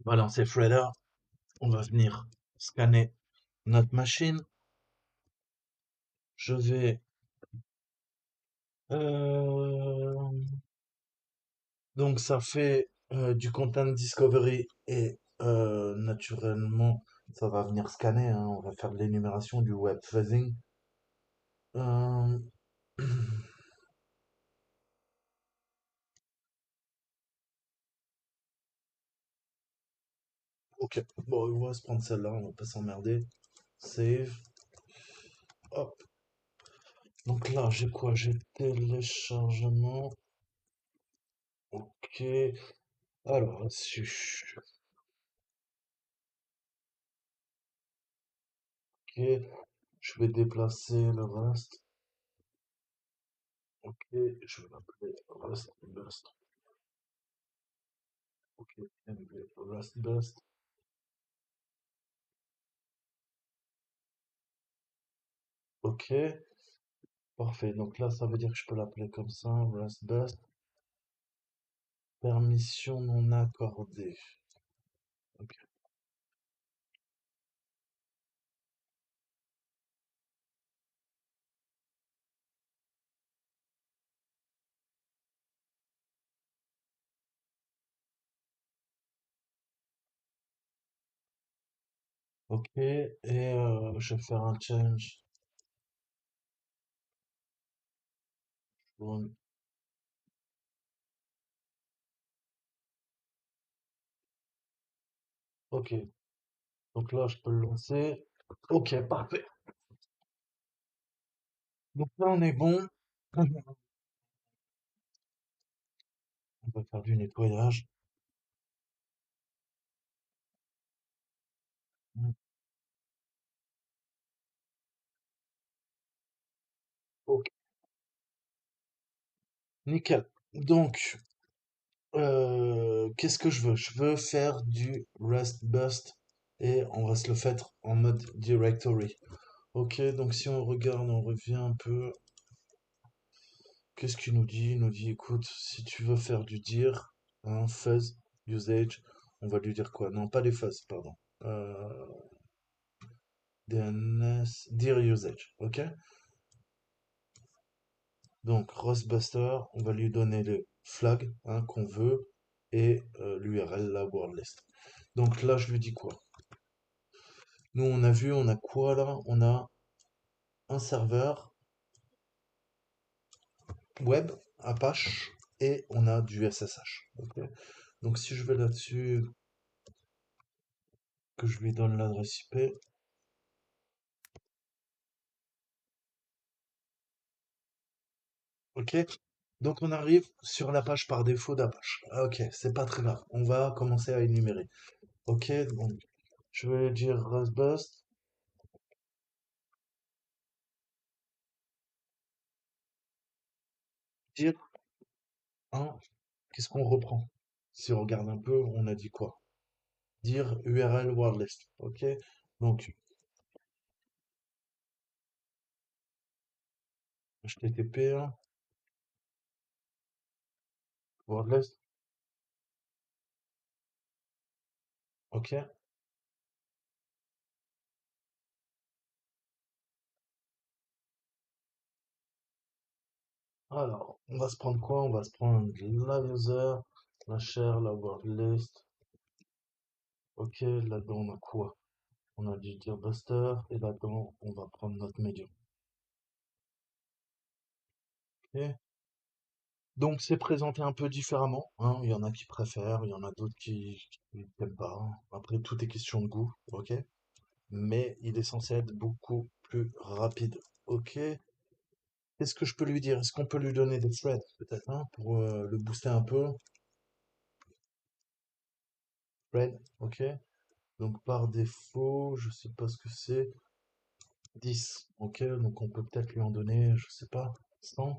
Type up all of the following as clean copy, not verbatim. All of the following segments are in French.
On va lancer Threader. On va venir scanner notre machine. Je vais euh, donc ça fait du content discovery et naturellement ça va venir scanner, hein. On va faire de l'énumération du web phasing. Euh, ok, bon on va se prendre celle-là, on va pas s'emmerder. Save. Hop. Donc là j'ai quoi? J'ai téléchargement. Ok. Alors, si ok, je vais déplacer le reste. Ok, je vais l'appeler Rust Bust. Ok, NV Rust Bust. Ok, parfait. Donc là, ça veut dire que je peux l'appeler comme ça, Rust Bust. Permission non accordée. Ok, ok, et je vais faire un change. Bon, ok, donc là, je peux le lancer. Ok, parfait. Donc là, on est bon. On va faire du nettoyage. Ok, nickel. Donc, qu'est-ce que je veux? Je veux faire du Rust Bust et on va se le faire en mode directory. Ok, donc si on regarde, on revient un peu. Qu'est-ce qu'il nous dit? Il nous dit, écoute, si tu veux faire du dir, hein, fuzz, usage, on va lui dire quoi? Non, pas les fuzz, pardon. Euh, DNS, dir usage, ok? Donc, Rustbuster, on va lui donner le flag, hein, qu'on veut et l'URL, la word list. Donc là, je lui dis quoi? Nous, on a vu, on a quoi là? On a un serveur web, Apache, et on a du SSH. Ok. Donc si je vais là-dessus, que je lui donne l'adresse IP, ok. Donc on arrive sur la page par défaut d'Apache. Ah, ok, c'est pas très grave. On va commencer à énumérer. Ok, donc je vais dire Rustbust, dire un. Qu'est-ce qu'on reprend? Si on regarde un peu, on a dit quoi? Dire URL wordlist. Ok, donc HTTP, hein, wordlist. Ok. Alors, on va se prendre quoi? On va se prendre la user, la share, la word list. Ok, là-dedans on a quoi? On a du buster et là-dedans on va prendre notre medium. Ok. Donc c'est présenté un peu différemment, hein. Il y en a qui préfèrent, il y en a d'autres qui n'aiment pas, hein. Après tout est question de goût, ok? Mais il est censé être beaucoup plus rapide. Ok. Qu'est-ce que je peux lui dire? Est-ce qu'on peut lui donner des threads peut-être, hein, pour le booster un peu? Thread, ok. Donc par défaut, je sais pas ce que c'est. 10. Ok, donc on peut peut-être lui en donner, je sais pas, 100.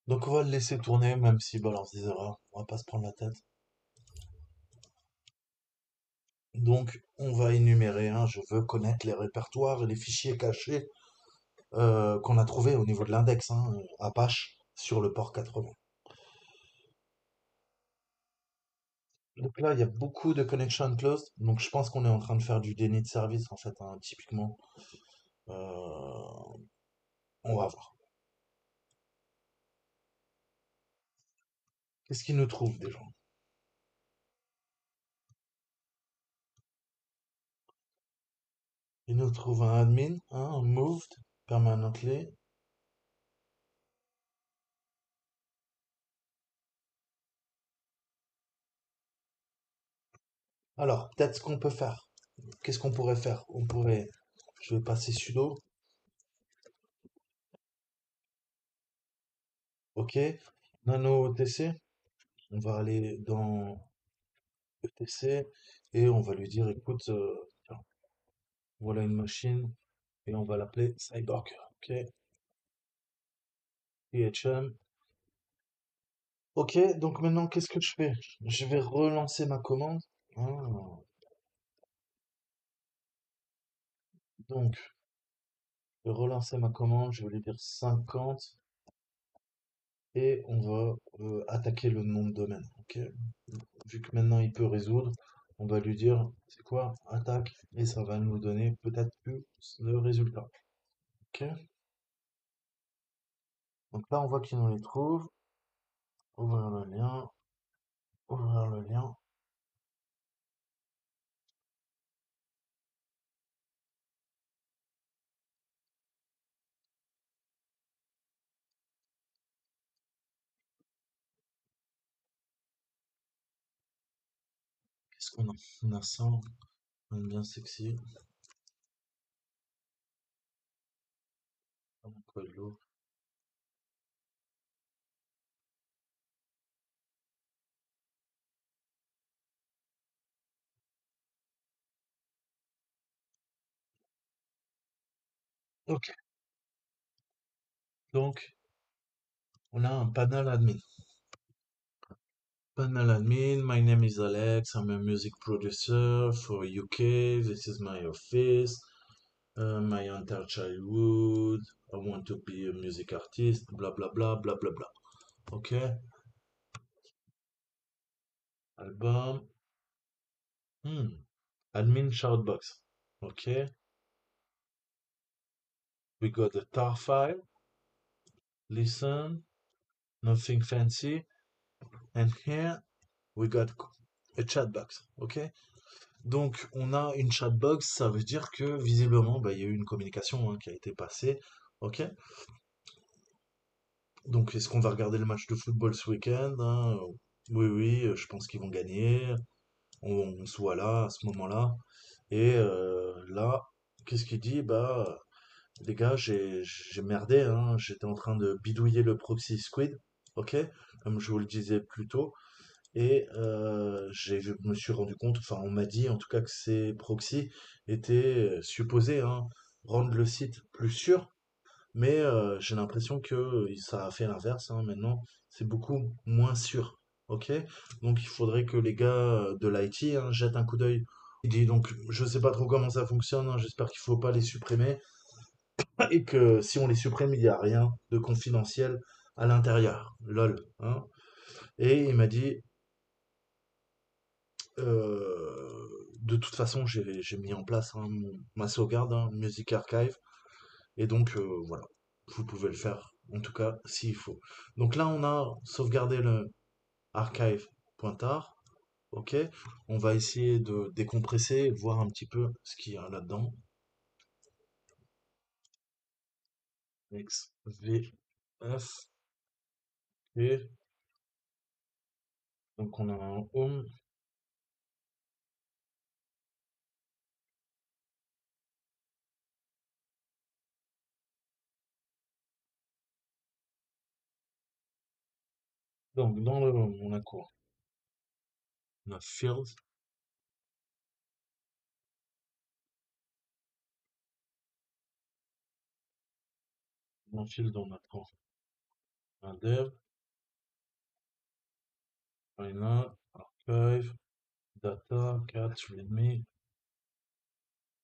Donc on va le laisser tourner, même s'il balance des erreurs. On va pas se prendre la tête. Donc on va énumérer, hein, je veux connaître les répertoires et les fichiers cachés qu'on a trouvés au niveau de l'index, hein, Apache sur le port 80. Donc là, il y a beaucoup de connection closed. Donc je pense qu'on est en train de faire du déni de service en fait, hein, typiquement. Euh, on va voir. Qu'est-ce qu'il nous trouve déjà? Il nous trouve un admin, hein, un moved permanently. Alors, peut-être ce qu'on peut faire. Qu'est-ce qu'on pourrait faire? On pourrait, je vais passer sudo, ok, nano OTC. On va aller dans ETC et on va lui dire, écoute, tiens, voilà une machine et on va l'appeler Cyborg. Ok, PHM. Ok, donc maintenant, qu'est-ce que je fais? Je vais relancer ma commande. Ah, donc, je vais relancer ma commande, je vais lui dire 50 et on va attaquer le nom de domaine. Ok, vu que maintenant il peut résoudre, on va lui dire, c'est quoi? Attaque et ça va nous donner peut-être plus le résultat. Ok, donc là on voit qu'il nous les trouve. Ouvrir le lien, ouvrir le lien. Qu'est-ce qu'on a? On a ça, on aime bien sexy. Ah, quoi de l'eau. Ok, donc on a un panel admin. Panel admin, my name is Alex, I'm a music producer for UK, this is my office, my entire childhood, I want to be a music artist, blah blah blah blah blah blah. Ok, album, hmm. Admin shoutbox. Ok, we got the tar file, listen, nothing fancy, and here we got a chat box. Ok, donc on a une chat box, ça veut dire que visiblement bah, il y a eu une communication hein, qui a été passée. Ok, donc est-ce qu'on va regarder le match de football ce week-end, hein? Oui, oui, je pense qu'ils vont gagner. On se voit là, à ce moment-là. Et là, qu'est-ce qu'il dit? Bah, les gars, j'ai merdé, hein. J'étais en train de bidouiller le proxy Squid, ok? Comme je vous le disais plus tôt. Et je me suis rendu compte, enfin, on m'a dit en tout cas que ces proxys étaient supposés hein, rendre le site plus sûr. Mais j'ai l'impression que ça a fait l'inverse, hein. Maintenant, c'est beaucoup moins sûr. Ok? Donc il faudrait que les gars de l'IT hein, jettent un coup d'œil. Il dit donc, je sais pas trop comment ça fonctionne, hein, j'espère qu'il faut pas les supprimer et que si on les supprime, il n'y a rien de confidentiel à l'intérieur. Lol. Hein. Et il m'a dit, de toute façon, j'ai mis en place hein, ma sauvegarde, hein, Music Archive. Et donc, voilà, vous pouvez le faire, en tout cas, s'il faut. Donc là, on a sauvegardé le archive.tar. Ok, on va essayer de décompresser et de voir un petit peu ce qu'il y a là-dedans. XVF. Et donc on a un home. Donc dans le home, on a quoi? On a fields. Dans field, on a quoi? un dev, final, archive, data, cat, readme.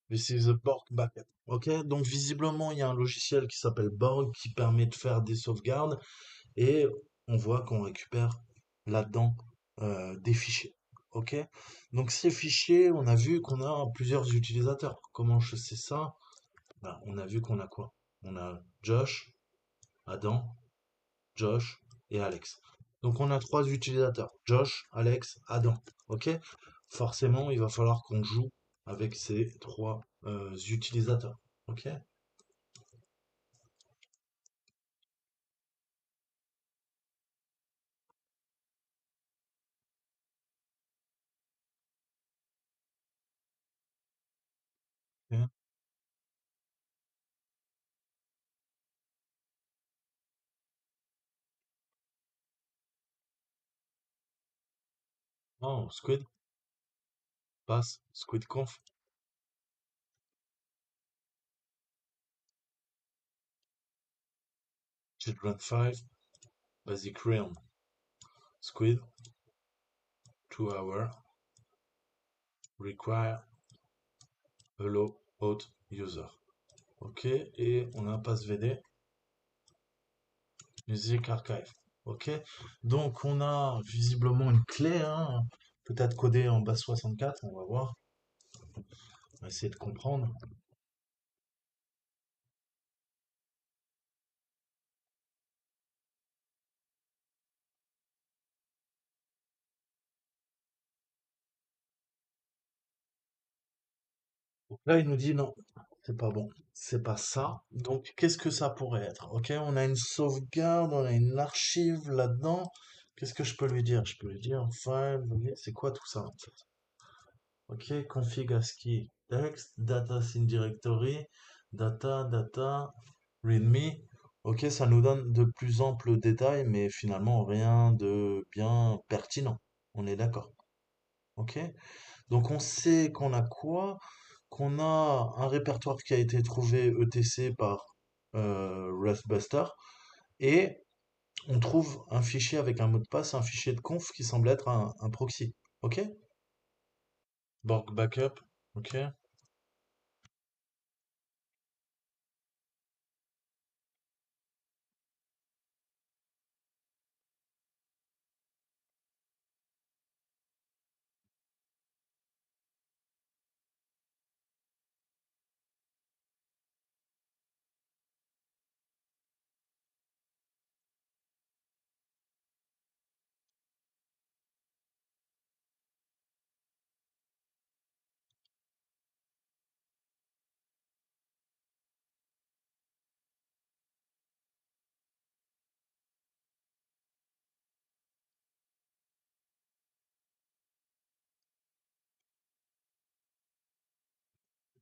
This is a Borg backup. Ok, donc visiblement il y a un logiciel qui s'appelle Borg qui permet de faire des sauvegardes et on voit qu'on récupère là-dedans des fichiers. Ok, donc ces fichiers, on a vu qu'on a plusieurs utilisateurs. Comment je sais ça? Ben, on a vu qu'on a quoi? On a Josh, Adam, Josh et Alex. Donc on a trois utilisateurs. Josh, Alex, Adam. Ok? Forcément, il va falloir qu'on joue avec ces trois utilisateurs. Ok? Ok. Oh, Squid, passe, Squid Conf, Children 5, Basic Realm, Squid, 2 hour, require allow out user. Ok, et on a un pass VD, Music Archive. Ok, donc on a visiblement une clé, hein, peut-être codée en base 64, on va voir, on va essayer de comprendre. Donc là, il nous dit non, c'est pas bon, c'est pas ça. Donc qu'est-ce que ça pourrait être? Ok, on a une sauvegarde, on a une archive là-dedans. Qu'est-ce que je peux lui dire? Je peux lui dire file, c'est quoi tout ça en fait? Ok, config ASCII text, data in directory, data, readme. Ok, ça nous donne de plus amples détails, mais finalement rien de bien pertinent. On est d'accord. Ok? Donc on sait qu'on a quoi? Qu'on a un répertoire qui a été trouvé ETC par Rustbuster et on trouve un fichier avec un mot de passe, un fichier de conf qui semble être un proxy. Ok? Borg backup. Ok?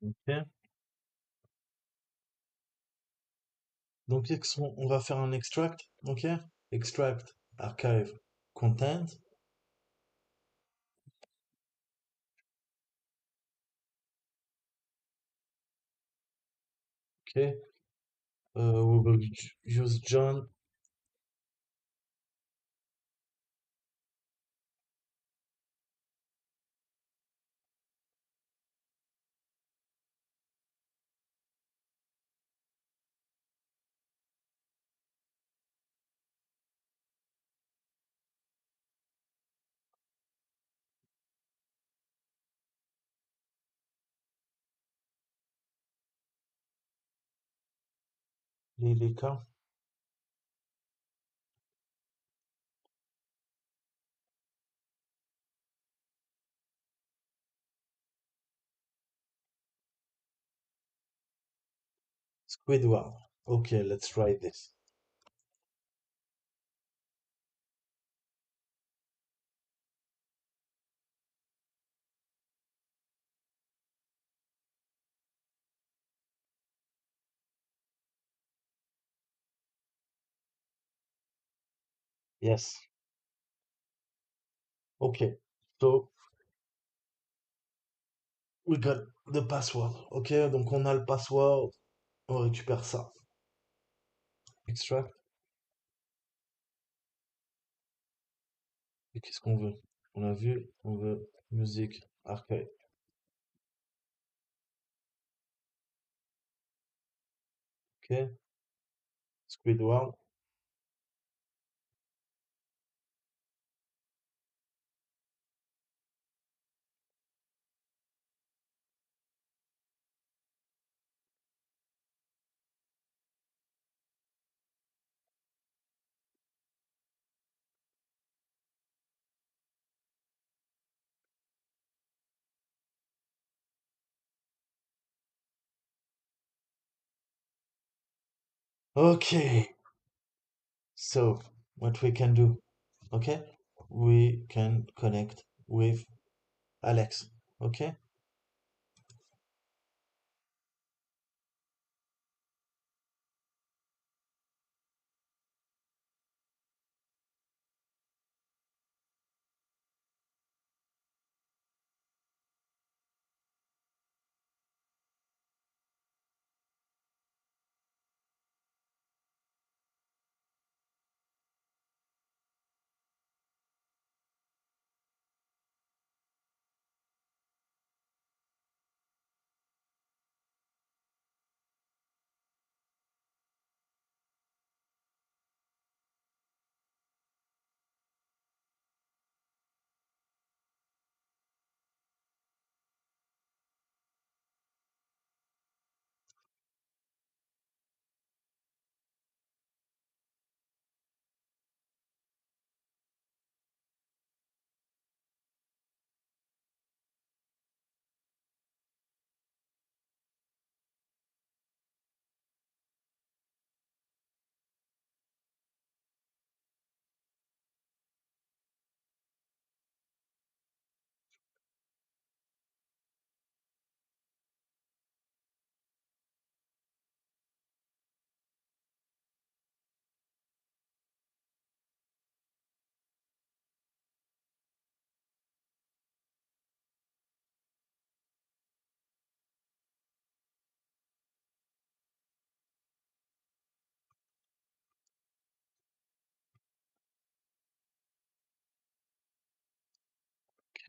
Ok. Donc on va faire un extract. Ok? Extract archive content. Ok? We will use John. Les cas. Squidward. Okay, let's try this. Yes. Okay. So we got the password. Ok, donc on a le password, on récupère ça. Extract. Et qu'est-ce qu'on veut? On a vu, on veut musique arcade. Ok? Squidward. Okay, so what we can do, okay? We can connect with Alex, okay?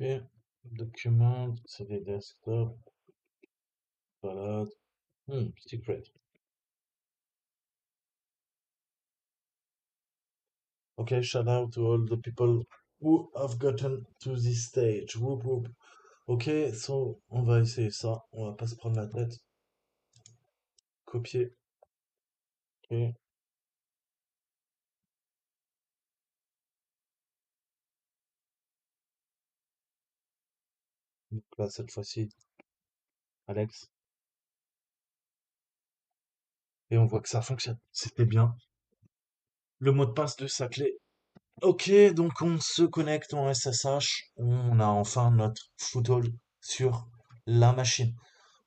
Okay, document, c'est des desktop, balade, secret. Okay, shout out to all the people who have gotten to this stage. Whoop whoop. Ok, so on va essayer ça, on va pas se prendre la tête. Copier, ok. Donc là, cette fois-ci, Alex. Et on voit que ça fonctionne. C'était bien. Le mot de passe de sa clé. Ok, donc on se connecte en SSH. On a enfin notre foothold sur la machine.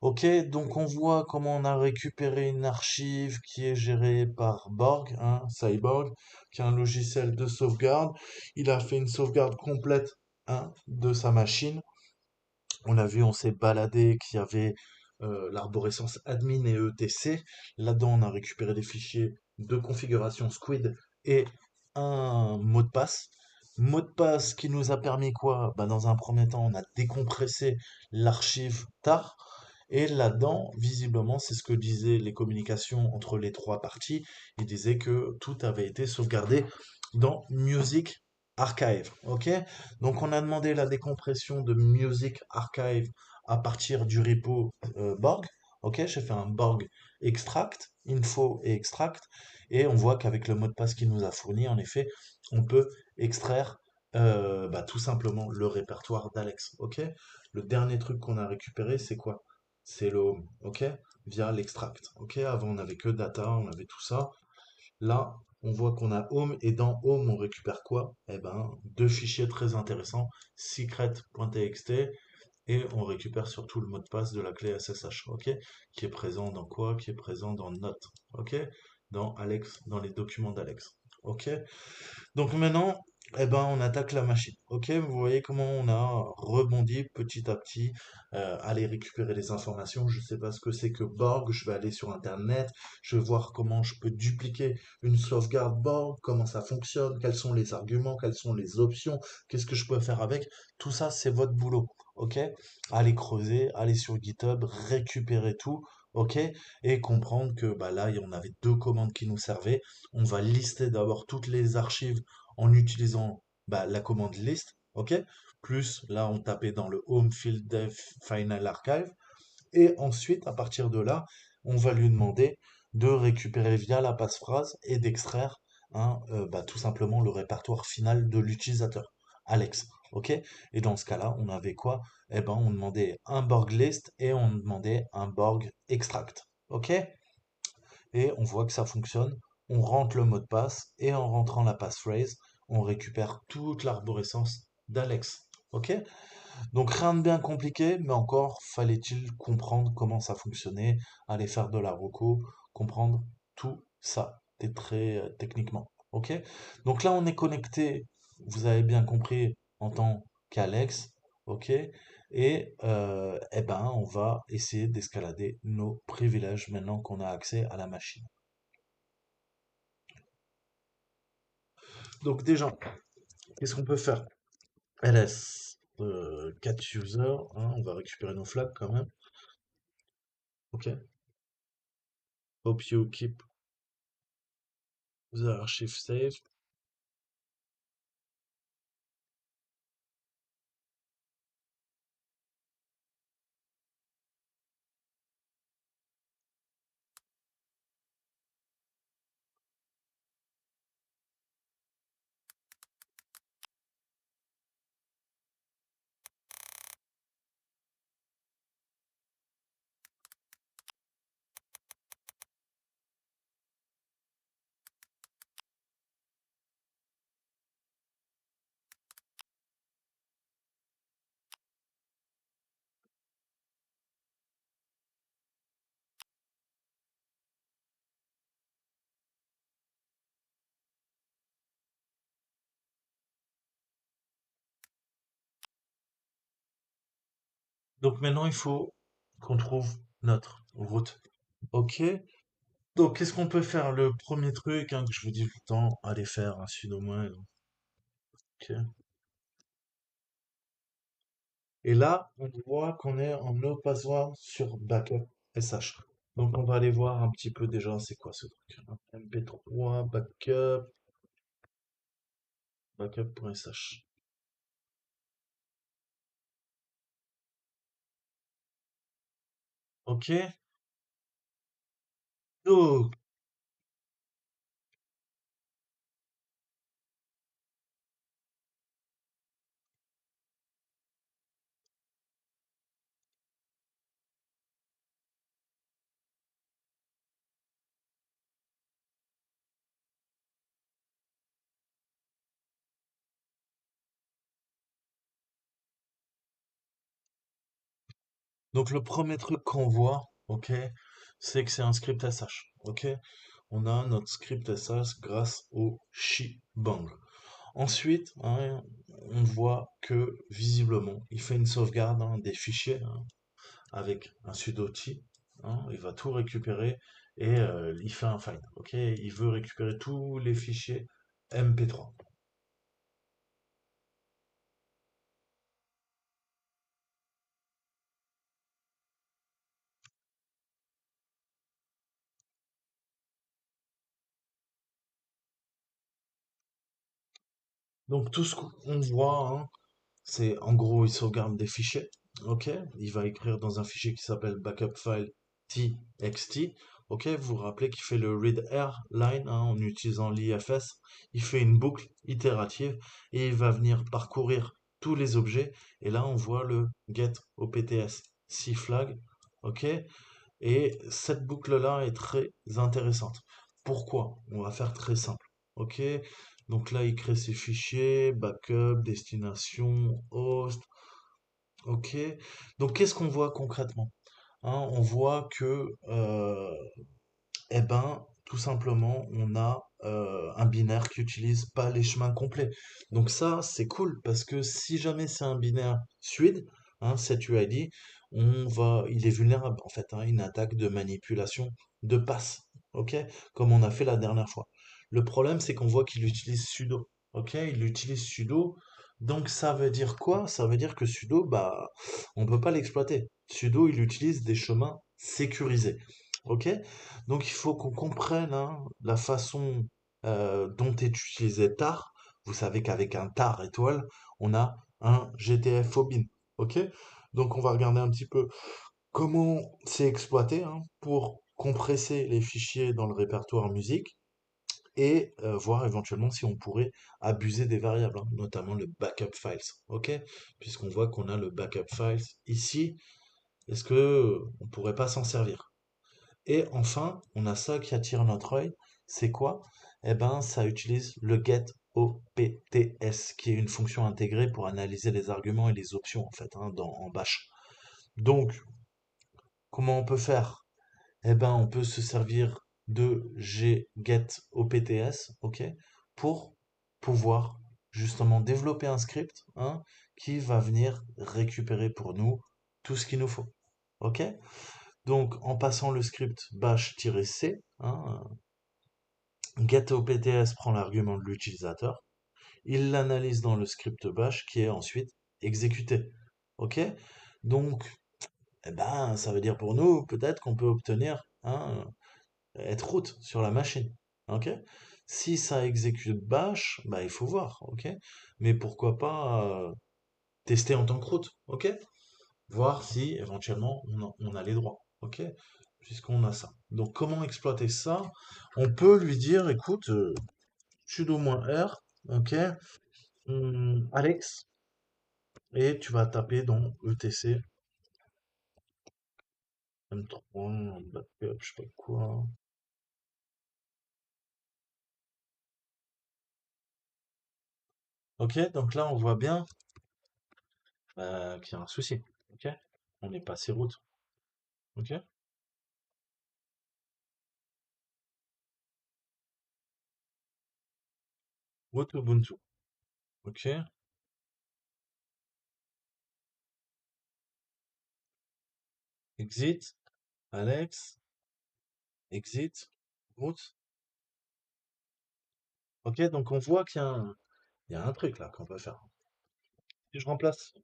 Ok, donc on voit comment on a récupéré une archive qui est gérée par Borg, hein, Cyborg, qui est un logiciel de sauvegarde. Il a fait une sauvegarde complète, hein, de sa machine. On a vu, on s'est baladé, qu'il y avait l'arborescence admin et ETC. Là-dedans, on a récupéré des fichiers de configuration Squid et un mot de passe. Mot de passe qui nous a permis quoi? Bah, dans un premier temps, on a décompressé l'archive TAR. Et là-dedans, visiblement, c'est ce que disaient les communications entre les trois parties. Ils disaient que tout avait été sauvegardé dans Music Archive. Ok? Donc on a demandé la décompression de Music Archive à partir du repo Borg. Ok, j'ai fait un Borg extract, info et extract, et on voit qu'avec le mot de passe qu'il nous a fourni, en effet, on peut extraire bah, tout simplement le répertoire d'Alex. Ok, le dernier truc qu'on a récupéré, c'est quoi? C'est le home. Ok, via l'extract. Ok, avant on avait que data, on avait tout ça. Là, on voit qu'on a Home et dans Home, on récupère quoi? Eh ben, deux fichiers très intéressants, secret.txt et on récupère surtout le mot de passe de la clé SSH, ok? Qui est présent dans quoi? Qui est présent dans Note, ok? Dans Alex, dans les documents d'Alex, ok? Donc maintenant, Eh ben, on attaque la machine. Ok, vous voyez comment on a rebondi petit à petit, aller récupérer les informations. Je sais pas ce que c'est que Borg. Je vais aller sur Internet. Je vais voir comment je peux dupliquer une sauvegarde Borg, comment ça fonctionne, quels sont les arguments, quelles sont les options, qu'est-ce que je peux faire avec. Tout ça, c'est votre boulot. Ok, allez creuser, allez sur GitHub, récupérer tout. Ok, et comprendre que bah là, on avait deux commandes qui nous servaient. On va lister d'abord toutes les archives en utilisant bah, la commande list, ok? Plus là, on tapait dans le home field dev final archive. Et ensuite, à partir de là, on va lui demander de récupérer via la passphrase et d'extraire bah, tout simplement le répertoire final de l'utilisateur, Alex. Ok? Et dans ce cas-là, on avait quoi? Eh ben, on demandait un Borg list et on demandait un Borg extract. Ok? Et on voit que ça fonctionne. On rentre le mot de passe et en rentrant la passphrase, on récupère toute l'arborescence d'Alex. Ok? Donc rien de bien compliqué, mais encore fallait-il comprendre comment ça fonctionnait, aller faire de la reco, comprendre tout ça. C'était très techniquement. Ok? Donc là, on est connecté, vous avez bien compris, en tant qu'Alex. Ok? Et eh ben, on va essayer d'escalader nos privilèges maintenant qu'on a accès à la machine. Donc déjà, qu'est-ce qu'on peut faire? ls 4 users, hein, on va récupérer nos flags quand même. Ok. Hope you keep the archive safe. Donc maintenant, il faut qu'on trouve notre route. Ok. Donc, qu'est-ce qu'on peut faire? Le premier truc que je vous dis tout le temps, allez faire un sudo moins. Ok. Et là, on voit qu'on est en no password sur backup SH. Donc, on va aller voir un petit peu déjà, c'est quoi ce truc? MP3 backup, backup.sh. Ok. Donc, donc le premier truc qu'on voit, ok, c'est que c'est un script SH. Ok. On a notre script SH grâce au shebang. Ensuite, hein, on voit que visiblement, il fait une sauvegarde des fichiers avec un sudo-t. Il va tout récupérer et il fait un find. Ok, il veut récupérer tous les fichiers MP3. Donc tout ce qu'on voit, c'est en gros, il sauvegarde des fichiers. Ok, il va écrire dans un fichier qui s'appelle backup file txt. Ok, vous vous rappelez qu'il fait le read line en utilisant l'IFS. Il fait une boucle itérative et il va venir parcourir tous les objets. Et là, on voit le get opts flag. Ok, et cette boucle-là est très intéressante. Pourquoi? On va faire très simple. Ok? Donc là, il crée ses fichiers, backup, destination, host. Ok? Donc qu'est-ce qu'on voit concrètement? On voit que, eh ben, tout simplement, on a un binaire qui utilise pas les chemins complets. Donc ça, c'est cool parce que si jamais c'est un binaire SUID, hein, set UID, il est vulnérable en fait, hein, à une attaque de manipulation de passe, ok, comme on a fait la dernière fois. Le problème, c'est qu'on voit qu'il utilise sudo, ok, il utilise sudo. Donc ça veut dire quoi? Ça veut dire que sudo, bah, on peut pas l'exploiter. Sudo, il utilise des chemins sécurisés. Ok? Donc il faut qu'on comprenne hein, la façon dont est utilisé tar. Vous savez qu'avec un tar étoile, on a un GTF bin. Ok? Donc on va regarder un petit peu comment c'est exploité hein, pour compresser les fichiers dans le répertoire musique et voir éventuellement si on pourrait abuser des variables, hein, notamment le backup files. Ok? Puisqu'on voit qu'on a le backup files ici, est-ce que on pourrait pas s'en servir? Et enfin, on a ça qui attire notre œil. C'est quoi? Eh ben, ça utilise le getOpts, qui est une fonction intégrée pour analyser les arguments et les options, en fait, hein, en bash. Donc, comment on peut faire? Eh ben, on peut se servir de getOpts, ok, pour pouvoir justement développer un script, hein, qui va venir récupérer pour nous tout ce qu'il nous faut. Ok? Donc, en passant le script bash-c, hein, getOpts prend l'argument de l'utilisateur, il l'analyse dans le script bash qui est ensuite exécuté. Ok? Donc, eh ben, ça veut dire pour nous, peut-être qu'on peut obtenir, hein, être root sur la machine. Ok? Si ça exécute bash, bah, il faut voir. Ok? Mais pourquoi pas tester en tant que root. Ok? Voir si éventuellement on a les droits, ok? Puisqu'on a ça. Donc comment exploiter ça? On peut lui dire, écoute, sudo-r, ok, Alex, et tu vas taper dans etc m3 backup, je sais pas quoi. Ok, donc là on voit bien qu'il y a un souci, ok? On est passé route, ok? Route Ubuntu, ok? Exit, Alex, exit, route. Ok, donc on voit il y a un truc là qu'on peut faire. Si je remplace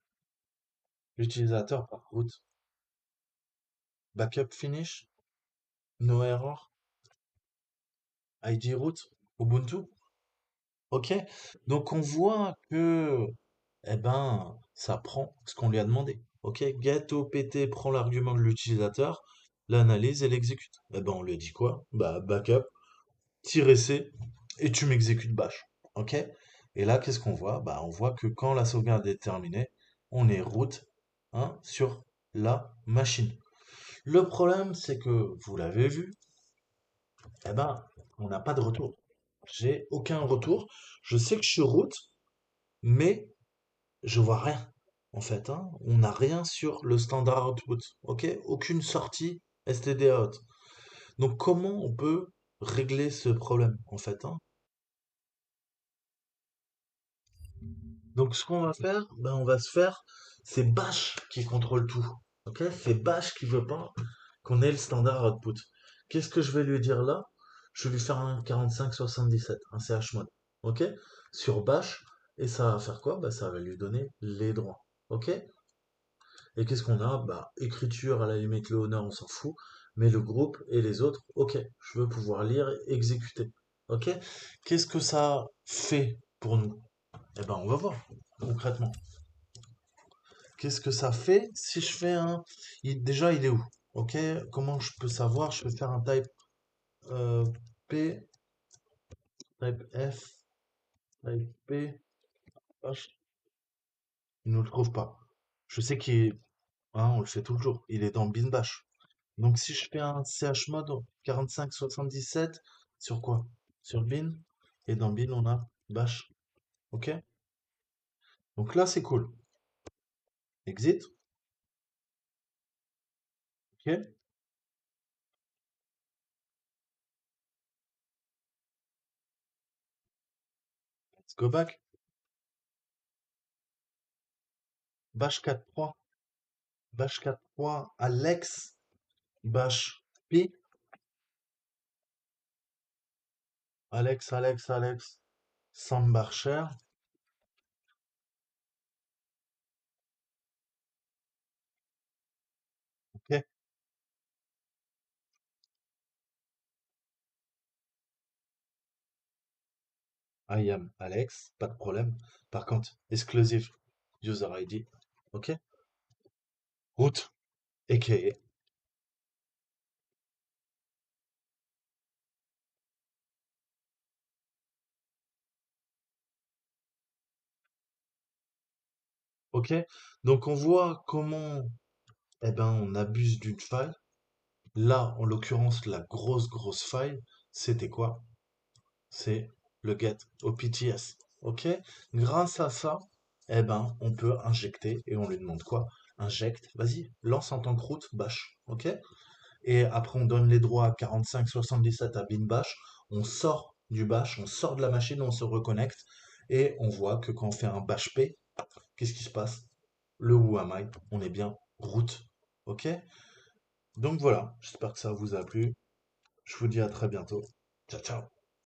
l'utilisateur par root, backup finish, no error, id root, Ubuntu, ok? Donc on voit que, eh ben, ça prend ce qu'on lui a demandé, ok? Get prend l'argument de l'utilisateur, l'analyse et l'exécute. Eh ben on lui a dit quoi? Bah backup, -c, et tu m'exécutes bash, ok? Et là qu'est-ce qu'on voit? Bah on voit que quand la sauvegarde est terminée, on est root, hein, sur la machine. Le problème, c'est que, vous l'avez vu, eh ben, on n'a pas de retour. J'ai aucun retour. Je sais que je suis route, mais je vois rien, en fait, hein. On n'a rien sur le standard output, ok? Aucune sortie std out. Donc, comment on peut régler ce problème, en fait, hein? Donc, ce qu'on va faire, ben, on va se faire, c'est Bash qui contrôle tout, ok? C'est Bash qui veut pas qu'on ait le standard output. Qu'est-ce que je vais lui dire là? Je vais lui faire un 4577, un chmod, ok? Sur bash, et ça va faire quoi? Bah, ça va lui donner les droits, ok? Et qu'est-ce qu'on a? Bah, écriture, à la limite, le honneur, on s'en fout, mais le groupe et les autres, ok, je veux pouvoir lire et exécuter, ok? Qu'est-ce que ça fait pour nous? Eh ben, on va voir, concrètement. Qu'est-ce que ça fait si je fais déjà, il est où? Ok, comment je peux savoir? Je peux faire un type P, type F, type P, H. Il ne le trouve pas. Je sais qu'il est, hein, on le fait toujours. Il est dans bin bash. Donc si je fais un chmod 4577, sur quoi? Sur bin. Et dans bin, on a bash. Ok? Donc là, c'est cool. Exit. Ok? Go back. Bash 4-3. Bash 4-3. Alex. Bash P. Alex. Sam Barcher. Ok. I am Alex. Pas de problème. Par contre, exclusive user ID. Ok. Route. AKA. Ok. Donc on voit comment, eh ben, on abuse d'une faille. Là, en l'occurrence, la grosse faille, c'était quoi? C'est le get au PTS. Ok? Grâce à ça, eh ben, on peut injecter et on lui demande quoi? Injecte, vas-y, lance en tant que route, bash. Ok? Et après, on donne les droits à 45-77 à bin bash. On sort du bash, on sort de la machine, on se reconnecte et on voit que quand on fait un bash P, qu'est-ce qui se passe? Le who am I, on est bien route. Ok? Donc voilà, j'espère que ça vous a plu. Je vous dis à très bientôt. Ciao, ciao.